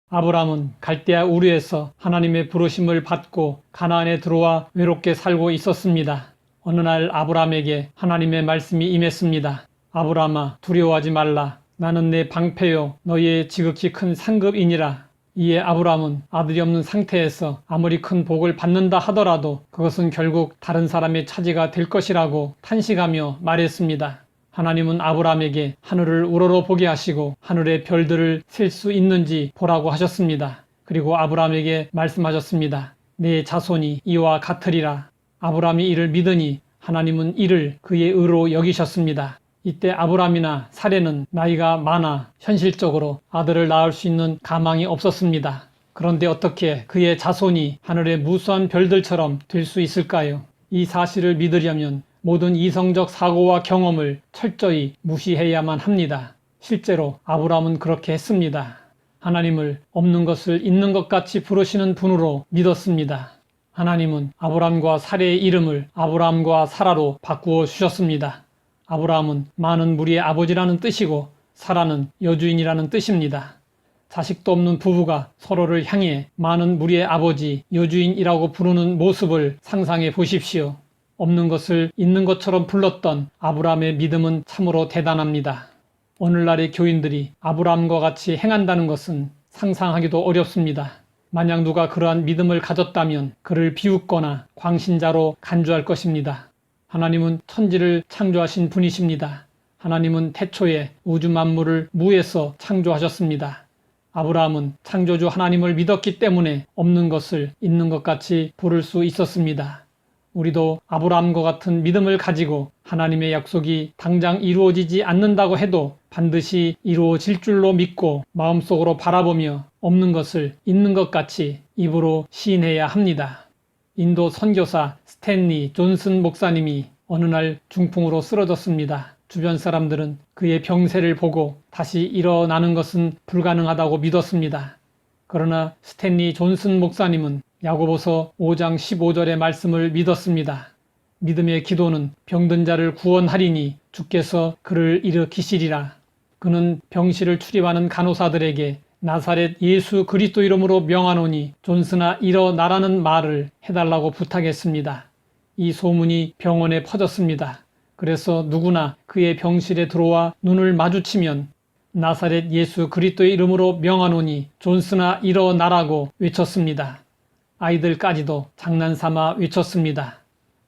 아브라함은 갈대아 우르에서 하나님의 부르심을 받고 가나안에 들어와 외롭게 살고 있었습니다. 어느 날 아브라함에게 하나님의 말씀이 임했습니다. 아브라함아, 두려워하지 말라. 나는 내 방패요 너희의 지극히 큰 상급이니라. 이에 아브라함은 아들이 없는 상태에서 아무리 큰 복을 받는다 하더라도 그것은 결국 다른 사람의 차지가 될 것이라고 탄식하며 말했습니다. 하나님은 아브라함에게 하늘을 우러러 보게 하시고 하늘의 별들을 셀 수 있는지 보라고 하셨습니다. 그리고 아브라함에게 말씀하셨습니다. 내 자손이 이와 같으리라. 아브라함이 이를 믿으니 하나님은 이를 그의 의로 여기셨습니다. 이때 아브라함이나 사레는 나이가 많아 현실적으로 아들을 낳을 수 있는 가망이 없었습니다. 그런데 어떻게 그의 자손이 하늘의 무수한 별들처럼 될 수 있을까요? 이 사실을 믿으려면 모든 이성적 사고와 경험을 철저히 무시해야만 합니다. 실제로 아브라함은 그렇게 했습니다. 하나님을 없는 것을 있는 것 같이 부르시는 분으로 믿었습니다. 하나님은 아브라함과 사레의 이름을 아브라함과 사라로 바꾸어 주셨습니다. 아브라함은 많은 무리의 아버지라는 뜻이고 사라는 여주인이라는 뜻입니다. 자식도 없는 부부가 서로를 향해 많은 무리의 아버지, 여주인이라고 부르는 모습을 상상해 보십시오. 없는 것을 있는 것처럼 불렀던 아브라함의 믿음은 참으로 대단합니다. 오늘날의 교인들이 아브라함과 같이 행한다는 것은 상상하기도 어렵습니다. 만약 누가 그러한 믿음을 가졌다면 그를 비웃거나 광신자로 간주할 것입니다. 하나님은 천지를 창조하신 분이십니다. 하나님은 태초에 우주 만물을 무에서 창조하셨습니다. 아브라함은 창조주 하나님을 믿었기 때문에 없는 것을 있는 것 같이 부를 수 있었습니다. 우리도 아브라함과 같은 믿음을 가지고 하나님의 약속이 당장 이루어지지 않는다고 해도 반드시 이루어질 줄로 믿고 마음속으로 바라보며 없는 것을 있는 것 같이 입으로 시인해야 합니다. 인도 선교사 스탠리 존슨 목사님이 어느 날 중풍으로 쓰러졌습니다. 주변 사람들은 그의 병세를 보고 다시 일어나는 것은 불가능하다고 믿었습니다. 그러나 스탠리 존슨 목사님은 야고보서 5장 15절의 말씀을 믿었습니다. 믿음의 기도는 병든 자를 구원하리니 주께서 그를 일으키시리라. 그는 병실을 출입하는 간호사들에게 나사렛 예수 그리스도 이름으로 명하노니 존슨아 일어나라는 말을 해달라고 부탁했습니다. 이 소문이 병원에 퍼졌습니다. 그래서 누구나 그의 병실에 들어와 눈을 마주치면 나사렛 예수 그리스도의 이름으로 명하노니 존슨아 일어나라고 외쳤습니다. 아이들까지도 장난삼아 외쳤습니다.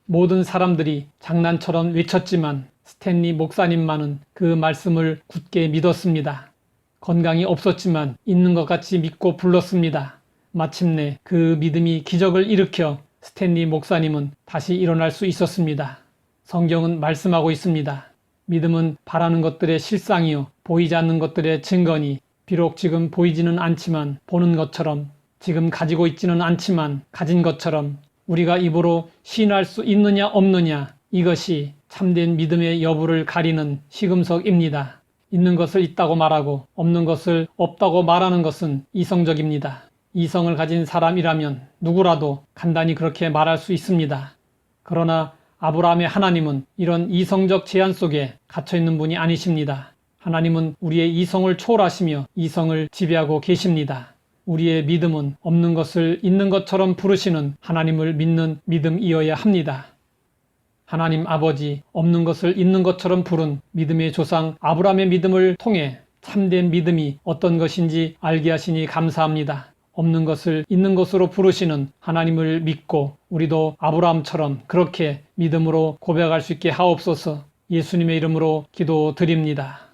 모든 사람들이 장난처럼 외쳤지만 스탠리 목사님만은 그 말씀을 굳게 믿었습니다. 건강이 없었지만 있는 것 같이 믿고 불렀습니다. 마침내 그 믿음이 기적을 일으켜 스탠리 목사님은 다시 일어날 수 있었습니다. 성경은 말씀하고 있습니다. 믿음은 바라는 것들의 실상이요 보이지 않는 것들의 증거니 비록 지금 보이지는 않지만 보는 것처럼 지금 가지고 있지는 않지만 가진 것처럼 우리가 입으로 시인할 수 있느냐 없느냐 이것이 참된 믿음의 여부를 가리는 시금석입니다. 있는 것을 있다고 말하고 없는 것을 없다고 말하는 것은 이성적입니다. 이성을 가진 사람이라면 누구라도 간단히 그렇게 말할 수 있습니다. 그러나 아브라함의 하나님은 이런 이성적 제한 속에 갇혀있는 분이 아니십니다. 하나님은 우리의 이성을 초월하시며 이성을 지배하고 계십니다. 우리의 믿음은 없는 것을 있는 것처럼 부르시는 하나님을 믿는 믿음이어야 합니다. 하나님 아버지, 없는 것을 있는 것처럼 부른 믿음의 조상 아브라함의 믿음을 통해 참된 믿음이 어떤 것인지 알게 하시니 감사합니다. 없는 것을 있는 것으로 부르시는 하나님을 믿고 우리도 아브라함처럼 그렇게 믿음으로 고백할 수 있게 하옵소서. 예수님의 이름으로 기도드립니다.